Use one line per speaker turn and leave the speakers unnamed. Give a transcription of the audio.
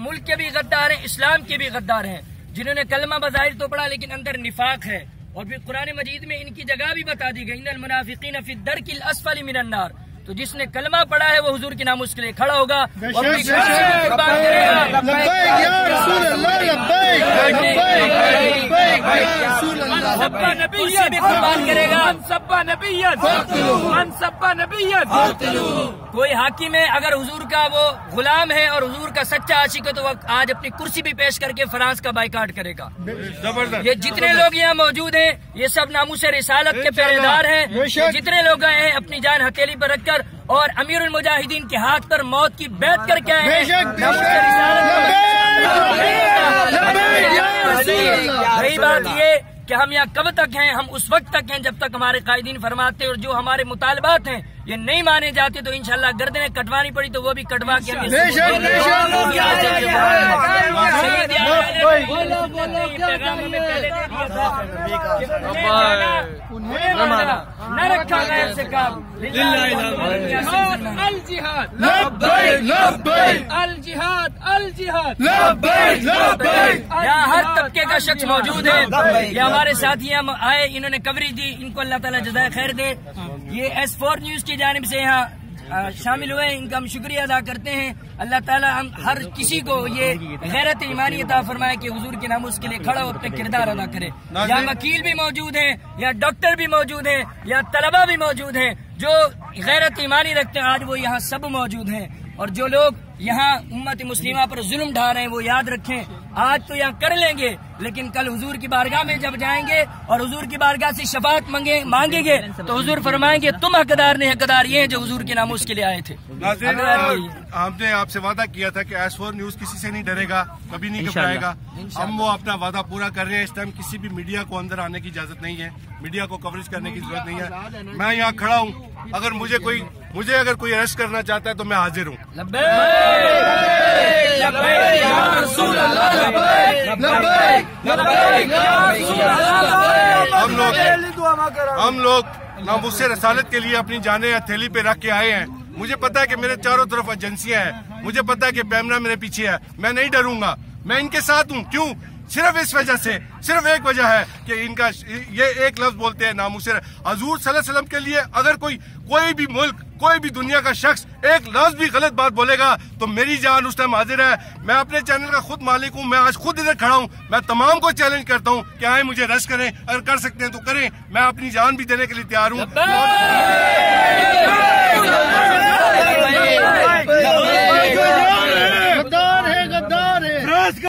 ملک کے بھی غدار ہیں، اسلام کے بھی غدار ہیں، جنہوں نے کلمہ بظاہر تو پڑھا لیکن اندر نفاق ہے. اور پھر قرآن مجید میں ان کی جگہ بھی بتا دی گئی، ان المنافقین فی الدرک الاسفل من النار. تو جس نے کلمہ پڑھا ہے وہ حضور کے نام اس کے لیے کھڑا ہوگا اور اپنی کرسی بھی قربان کرے گا. سبا نبیت بھی قربان کرے گا. سبا نبیت. کوئی حاکم ہے اگر حضور کا وہ غلام ہے اور حضور کا سچا عاشق ہے تو وہ آج اپنی کرسی بھی پیش کر کے فرانس کا بائیکاٹ کرے گا. یہ جتنے لوگ یہاں موجود ہیں یہ سب ناموس رسالت کے پہرے دار ہیں. جتنے لوگ آئے ہیں اپنی جان ہتھیلی پر رکھ کر اور امیر المجاہدین کے ہاتھ پر موت کی بیعت کر کے آئے ہیں. رہی بات یہ کہ ہم یہاں کب تک ہیں، ہم اس وقت تک ہیں جب تک ہمارے قائدین فرماتے اور جو ہمارے مطالبات ہیں یہ نہیں مانے جاتے تو انشاءاللہ گردنیں کٹوانی پڑی تو وہ بھی کٹوا کے نہ رکھا غیر سے کام. یہاں ہر طبقے کا شخص موجود ہے. یہ ہمارے ساتھی آئے، انہوں نے کوریج دی، ان کو اللہ تعالیٰ جزائے خیر دے. یہ S4 نیوز کی جانب سے یہاں شامل ہوئے، ان کا ہم شکریہ ادا کرتے ہیں. اللہ تعالیٰ ہم ہر کسی کو یہ غیرت ایمانی عطا فرمائے کہ حضور کے ناموس کے لیے کھڑا ہو اپنے کردار ادا کرے. یہاں وکیل بھی موجود ہیں، یا ڈاکٹر بھی موجود ہیں، یا طلبہ بھی موجود ہیں جو غیرت ایمانی رکھتے ہیں. آج وہ یہاں سب موجود ہیں. اور جو لوگ یہاں امت مسلمہ پر ظلم ڈھا رہے ہیں وہ یاد رکھیں آج تو یہاں کر لیں گے لیکن کل حضور کی بارگاہ میں جب جائیں گے اور حضور کی بارگاہ سے شفاعت مانگیں گے تو حضور فرمائیں گے تم حقدار نہیں، حقدار یہ ہیں جو حضور کے نام اس کے لیے آئے تھے.
ہم نے آپ سے وعدہ کیا تھا کہ S4 نیوز کسی سے نہیں ڈرے گا، کبھی نہیں گھبرائے گا. ہم وہ اپنا وعدہ پورا کر رہے ہیں. اس ٹائم کسی بھی میڈیا کو اندر آنے کی اجازت نہیں ہے، میڈیا کو کوریج کرنے کی ضرورت نہیں ہے. میں یہاں کھڑا ہوں، اگر مجھے اگر کوئی اریسٹ کرنا چاہتا ہے تو میں حاضر ہوں. ہم لوگ ناموس رسالت کے لیے اپنی جانیں ہتھیلی پہ رکھ کے آئے ہیں. مجھے پتا ہے کہ میرے چاروں طرف ایجنسیاں ہیں، مجھے پتا ہے کہ پیمنا میرے پیچھے ہے. میں نہیں ڈروں گا، میں ان کے ساتھ ہوں. کیوں؟ صرف اس وجہ سے، صرف ایک وجہ ہے کہ ان کا یہ ایک لفظ بولتے ہیں ناموس حضور صلی اللہ علیہ وسلم کے لیے. اگر کوئی بھی ملک، کوئی بھی دنیا کا شخص ایک لفظ بھی غلط بات بولے گا تو میری جان اس ٹائم حاضر ہے. میں اپنے چینل کا خود مالک ہوں، میں آج خود ادھر کھڑا ہوں. میں تمام کو چیلنج کرتا ہوں کہ آئیں مجھے ریسٹ کریں، اگر کر سکتے ہیں تو کریں. میں اپنی جان بھی دینے کے لیے تیار ہوں.